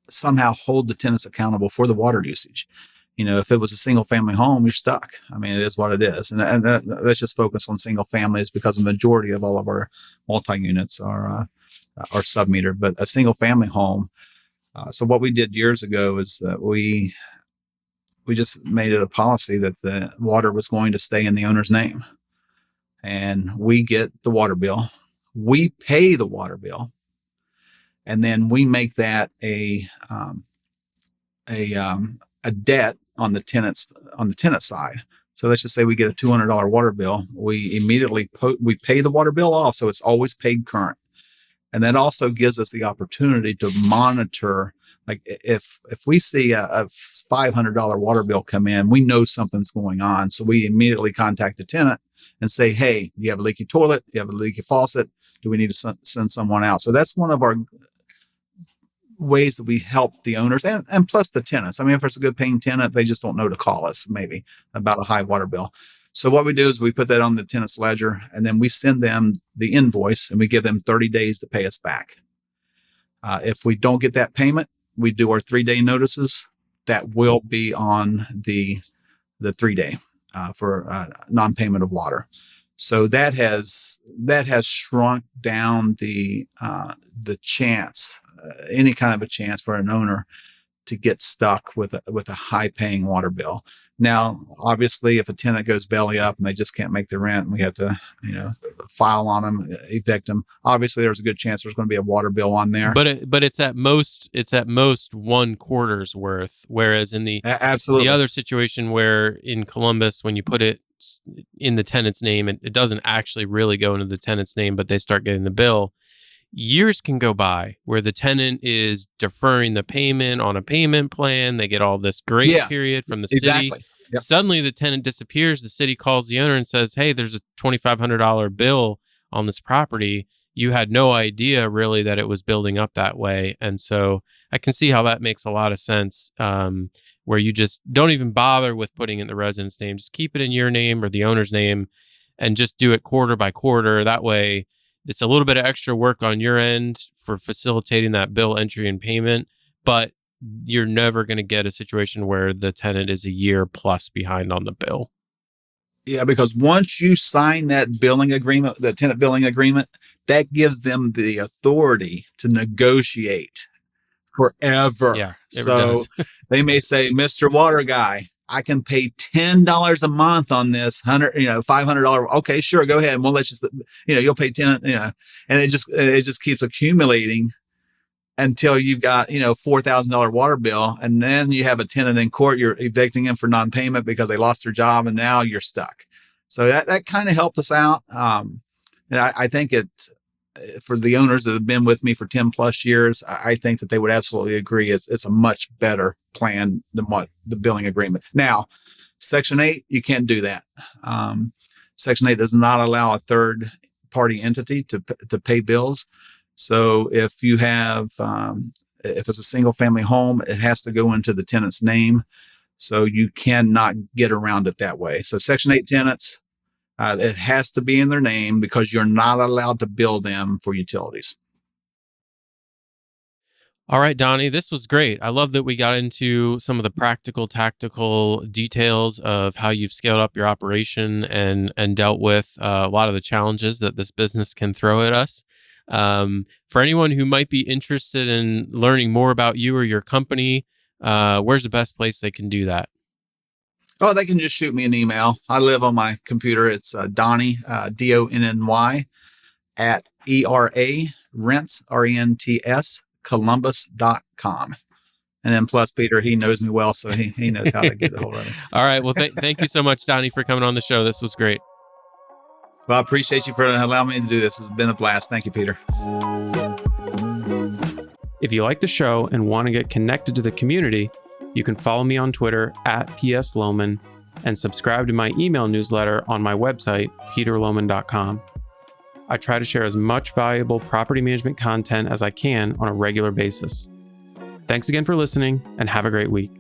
Speaker 1: somehow hold the tenants accountable for the water usage? If it was a single family home, you're stuck. I mean, it is what it is. And let's just focus on single families, because the majority of all of our multi-units are sub-metered, but a single family home. So what we did years ago is that we just made it a policy that the water was going to stay in the owner's name, and we get the water bill. We pay the water bill, and then we make that a debt on the tenant side. So let's just say we get a $200 water bill. We immediately we pay the water bill off, so it's always paid current, and that also gives us the opportunity to monitor. Like if we see a $500 water bill come in, we know something's going on, so we immediately contact the tenant and say, "Hey, do you have a leaky toilet? Do you have a leaky faucet? Do we need to send someone out?" So that's one of our ways that we help the owners and plus the tenants. I mean, if it's a good paying tenant, they just don't know to call us maybe about a high water bill. So what we do is we put that on the tenant's ledger, and then we send them the invoice and we give them 30 days to pay us back. If we don't get that payment, we do our 3-day notices. That will be on the 3-day for non-payment of water. So that has shrunk down the chance, any kind of a chance for an owner to get stuck with a high paying water bill. Now, obviously, if a tenant goes belly up and they just can't make the rent, and we have to, file on them, evict them. Obviously, there's a good chance there's going to be a water bill on there.
Speaker 2: But it's at most 1 quarter's worth. Whereas in the other situation where in Columbus, when you put it in the tenant's name, it doesn't actually really go into the tenant's name, but they start getting the bill. Years can go by where the tenant is deferring the payment on a payment plan. They get all this grace period from the city.
Speaker 1: Exactly. Yep.
Speaker 2: Suddenly the tenant disappears. The city calls the owner and says, "Hey, there's a $2,500 bill on this property. You had no idea really that it was building up that way." And so I can see how that makes a lot of sense, where you just don't even bother with putting in the resident's name. Just keep it in your name or the owner's name and just do it quarter by quarter. That way, it's a little bit of extra work on your end for facilitating that bill entry and payment, but you're never going to get a situation where the tenant is a year plus behind on the bill.
Speaker 1: Yeah, because once you sign that billing agreement, the tenant billing agreement, that gives them the authority to negotiate forever.
Speaker 2: Yeah,
Speaker 1: so they may say, "Mr. Water Guy, I can pay $10 a month on this $500. Okay, sure, go ahead, and we'll let you. You'll pay 10. And it just keeps accumulating until you've got $4,000 water bill, and then you have a tenant in court. You're evicting them for non-payment because they lost their job, and now you're stuck. So that kind of helped us out. And I think for the owners that have been with me for 10 plus years, I think that they would absolutely agree it's a much better plan than what the billing agreement. Now, Section 8, you can't do that. Section 8 does not allow a third party entity to pay bills. So if you have, if it's a single family home, it has to go into the tenant's name. So you cannot get around it that way. So Section 8 tenants, it has to be in their name because you're not allowed to bill them for utilities.
Speaker 2: All right, Donny, this was great. I love that we got into some of the practical, tactical details of how you've scaled up your operation and dealt with a lot of the challenges that this business can throw at us. For anyone who might be interested in learning more about you or your company, where's the best place they can do that?
Speaker 1: Oh, they can just shoot me an email. I live on my computer. It's Donny, DONNY, at ERA Rents, RENTS, Columbus.com. And then plus Peter, he knows me well, so he knows how to get a hold of me.
Speaker 2: All right. Well, thank you so much, Donny, for coming on the show. This was great.
Speaker 1: Well, I appreciate you for allowing me to do this. It's been a blast. Thank you, Peter.
Speaker 3: If you like the show and want to get connected to the community, you can follow me on Twitter at PSLoman and subscribe to my email newsletter on my website, peterloman.com. I try to share as much valuable property management content as I can on a regular basis. Thanks again for listening, and have a great week.